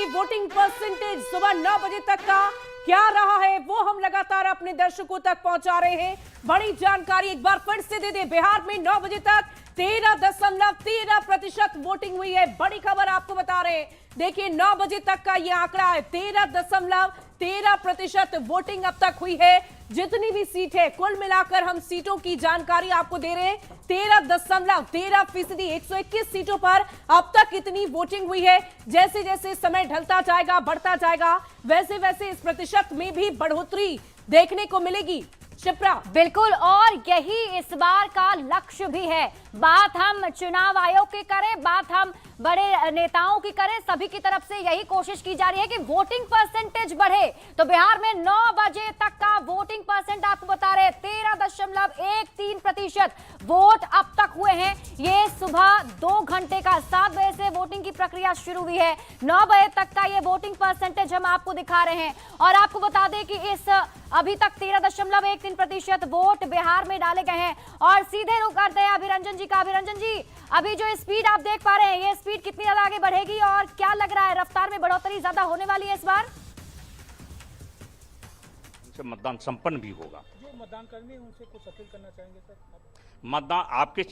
Voting percentage सुबह 9 बजे तक का क्या रहा है वो हम लगातार अपने दर्शकों तक पहुंचा रहे हैं। बड़ी जानकारी एक बार फिर से दे दे। बिहार में 9 बजे तक 13.13% वोटिंग हुई है। बड़ी खबर आपको बता रहे हैं। देखिए 9 बजे तक का ये आंकड़ा है। 13.13% वोटिंग अब तक हुई है। जितनी भी सीट है कुल मिलाकर हम सीटों की जानकारी आपको दे रहे हैं। 13.13% 121 सीटों पर अब तक इतनी वोटिंग हुई है। जैसे जैसे समय ढलता जाएगा, बढ़ता जाएगा, वैसे वैसे इस प्रतिशत में भी बढ़ोतरी देखने को मिलेगी। शिप्रा, बिल्कुल, और यही इस बार का लक्ष्य भी है। बात हम चुनाव आयोग की करें, बात हम बड़े नेताओं की करें, सभी की तरफ से यही कोशिश की जा रही है कि वोटिंग परसेंटेज बढ़े। तो बिहार में 9 बजे तक का वोटिंग परसेंट आपको बता रहे 13.13% वोट अब तक हुए हैं। ये सुबह 2 घंटे का 7 बजे से वोटिंग की प्रक्रिया शुरू हुई है। 9 बजे तक का ये वोटिंग परसेंटेज हम आपको दिखा रहे हैं। और आपको बता दें कि इस अभी तक 13.13% वोट बिहार में डाले गए हैं। और सीधे रुक करते हैं अभिरंजन जी का। अभिरंजन जी, अभी जो स्पीड आप देख पा रहे हैं, ये स्पीड कितनी ज्यादा आगे बढ़ेगी और क्या लग रहा है, रफ्तार में बढ़ोतरी ज्यादा होने वाली है इस बार? मतदान संपन्न भी होगा। जो मतदान कर्मी उनसे कुछ अपील करना चाहेंगे सर? मतदान आपके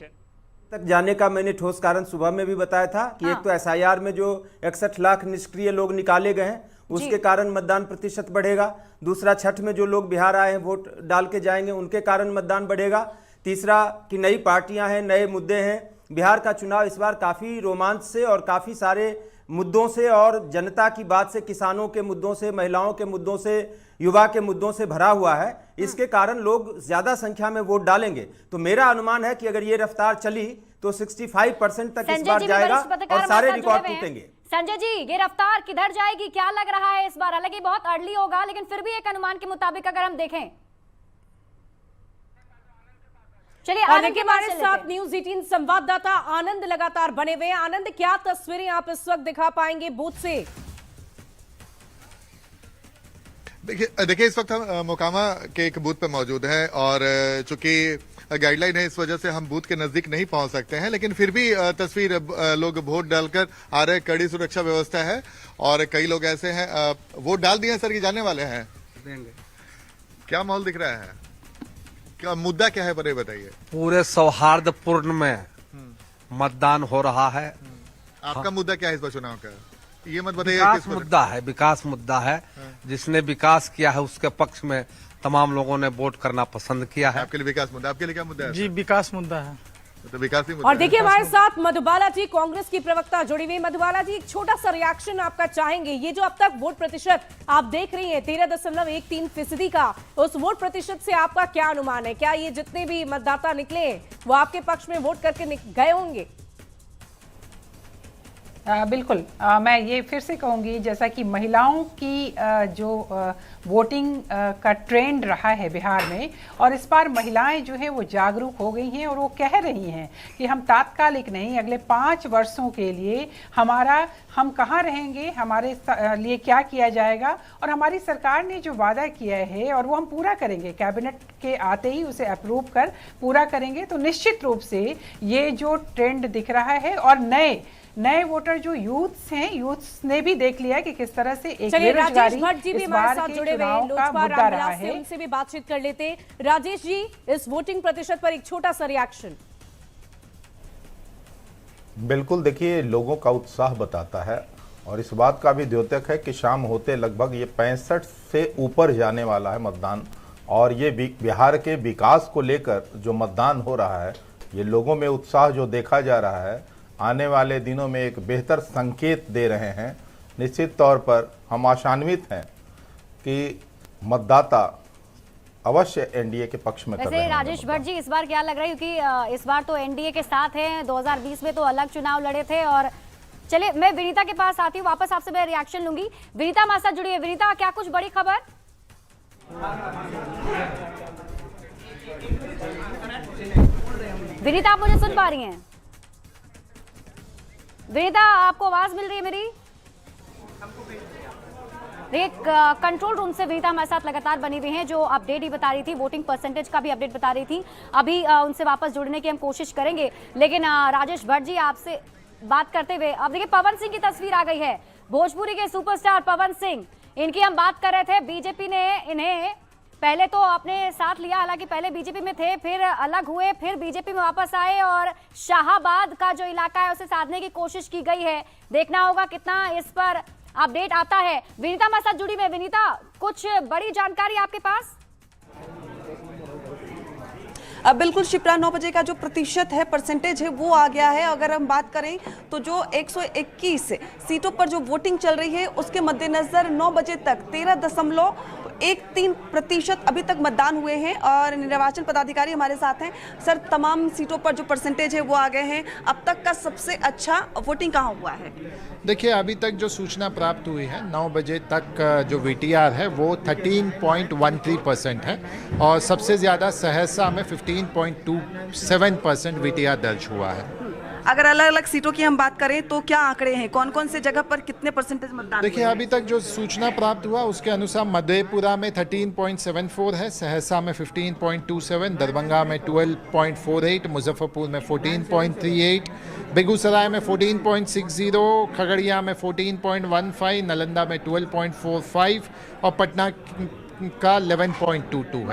तक जाने का मैंने ठोस कारण सुबह में भी बताया था कि एक तो एसआईआर में जो 61 लाख निष्क्रिय लोग निकाले गए हैं उसके कारण मतदान प्रतिशत बढ़ेगा। दूसरा, छठ में जो लोग बिहार आए हैं वोट डाल के जाएंगे उनके कारण मतदान बढ़ेगा। तीसरा कि नई पार्टियां हैं, नए मुद्दे हैं। बिहार का चुनाव इस बार काफ़ी रोमांच से और काफ़ी सारे मुद्दों से और जनता की बात से, किसानों के मुद्दों से, महिलाओं के मुद्दों से, युवा के मुद्दों से भरा हुआ है। इसके कारण लोग ज्यादा संख्या में वोट डालेंगे। तो मेरा अनुमान है कि अगर ये रफ्तार चली तो 65% तक इस बार जाएगा और सारे रिकॉर्ड टूटेंगे। संजय जी, ये रफ्तार किधर जाएगी, क्या लग रहा है इस बार? हालांकि बहुत अर्ली होगा, लेकिन फिर भी एक अनुमान के मुताबिक अगर हम देखें। चलिए आनंद के हमारे साथ न्यूज़ 18 संवाददाता आनंद लगातार बने हुए हैं। आनंद, क्या तस्वीरें आप इस वक्त दिखा पाएंगे बूथ से? देखिए इस वक्त हम मोकामा के एक बूथ पे मौजूद हैं और चूंकि गाइडलाइन है इस वजह से हम बूथ के नजदीक नहीं पहुंच सकते हैं, लेकिन फिर भी तस्वीर लोग वोट डालकर आ रहे। कड़ी सुरक्षा व्यवस्था है और कई लोग ऐसे हैं वोट डाल दिए हैं सर कि जाने वाले हैं। क्या माहौल दिख रहा है, क्या मुद्दा क्या है, बड़े बताइए। पूरे सौहार्दपूर्ण में मतदान हो रहा है। आपका मुद्दा क्या है इस बार चुनाव का, ये मत बताइए। विकास मुद्दा है, विकास मुद्दा है। जिसने विकास किया है उसके पक्ष में तमाम लोगों ने वोट करना पसंद किया है। आपके लिए विकास मुद्दा, आपके लिए क्या मुद्दा है? जी विकास मुद्दा है। तो विकास ही मुद्दा। और देखिए हमारे साथ मधुबाला जी, कांग्रेस की प्रवक्ता जुड़ी हुई। मधुबाला जी, एक छोटा सा रिएक्शन आपका चाहेंगे। ये जो अब तक वोट प्रतिशत आप देख रही हैं 13.13% का, उस वोट प्रतिशत से आपका क्या अनुमान है? क्या ये जितने भी मतदाता निकले वो आपके पक्ष में वोट करके गए होंगे? बिल्कुल, मैं ये फिर से कहूँगी, जैसा कि महिलाओं की जो वोटिंग का ट्रेंड रहा है बिहार में, और इस बार महिलाएं जो है वो जागरूक हो गई हैं और वो कह रही हैं कि हम तात्कालिक नहीं, अगले 5 वर्षों के लिए हम कहाँ रहेंगे, हमारे लिए क्या किया जाएगा, और हमारी सरकार ने जो वादा किया है और वो हम पूरा करेंगे, कैबिनेट के आते ही उसे अप्रूव कर पूरा करेंगे। तो निश्चित रूप से ये जो ट्रेंड दिख रहा है, और नए वोटर जो यूथ्स हैं, यूथ्स ने भी देख लिया कि किस तरह से एक राजेश भट्ट जी भी हमारे साथ जुड़े हुए हैं, लोजपा रामविलास से, उनसे भी बातचीत कर लेते हैं। राजेश जी, इस वोटिंग प्रतिशत पर एक छोटा सा रिएक्शन। बिल्कुल, देखिए लोगों का उत्साह बताता है और इस बात का भी द्योतक है कि शाम होते लगभग ये 65 से ऊपर जाने वाला है मतदान। और ये बिहार के विकास को लेकर जो मतदान हो रहा है, ये लोगों में उत्साह जो देखा जा रहा है, आने वाले दिनों में एक बेहतर संकेत दे रहे हैं। निश्चित तौर पर हम आशान्वित हैं कि मतदाता अवश्य एनडीए के पक्ष में कर रहे हैं। राजेश भट्ट जी, इस बार क्या लग रहा है, क्योंकि इस बार तो एनडीए के साथ हैं, 2020 में तो अलग चुनाव लड़े थे। और चलिए मैं विनीता के पास आती हूँ, वापस आपसे मैं रिएक्शन लूंगी। विनीता हमारे साथ जुड़ी है। विनीता, क्या कुछ बड़ी खबर? विनीता, आप मुझे सुन पा रही हैं? विनीता, आपको आवाज मिल रही है मेरी? कंट्रोल रूम से विनीता हमारे साथ लगातार बनी हुई हैं, जो अपडेट ही बता रही थी, वोटिंग परसेंटेज का भी अपडेट बता रही थी। अभी उनसे वापस जुड़ने की हम कोशिश करेंगे, लेकिन राजेश भट्ट जी आपसे बात करते हुए अब देखिए पवन सिंह की तस्वीर आ गई है। भोजपुरी के सुपरस्टार पवन सिंह, इनकी हम बात कर रहे थे। बीजेपी ने इन्हें पहले तो अपने साथ लिया, हालांकि पहले बीजेपी में थे, फिर अलग हुए, फिर बीजेपी में वापस आए और शाहाबाद का जो इलाका है उसे साधने की कोशिश की गई है। देखना होगा कितना इस पर अपडेट आता है। विनीता हमारे साथ जुड़ी में। विनीता, कुछ बड़ी जानकारी आपके पास? बिल्कुल शिप्रा, 9 बजे का जो प्रतिशत है, परसेंटेज है, वो आ गया है। अगर हम बात करें तो जो 121 सीटों पर जो वोटिंग चल रही है उसके मद्देनजर 9 बजे तक 13.13% अभी तक मतदान हुए हैं और निर्वाचन पदाधिकारी हमारे साथ हैं। सर, तमाम सीटों पर जो परसेंटेज है वो आ गए हैं। अब तक का सबसे अच्छा वोटिंग कहाँ हुआ है? देखिए, अभी तक जो सूचना प्राप्त हुई है 9 बजे तक जो VTR है वो 13.13% है और सबसे ज़्यादा सहरसा में 15.27% VTR दर्ज हुआ है। अगर अलग अलग सीटों की हम बात करें तो क्या आंकड़े हैं, कौन कौन से जगह पर कितने परसेंटेज मतदान? देखिए, अभी तक जो सूचना प्राप्त हुआ उसके अनुसार मधेपुरा में 13.74 है, सहरसा में 15.27, दरभंगा में 12.48, मुजफ्फरपुर में 14.38, बेगूसराय में 14.60, खगड़िया में 14.15, नालंदा में 12.45 और पटना का 11.22 है।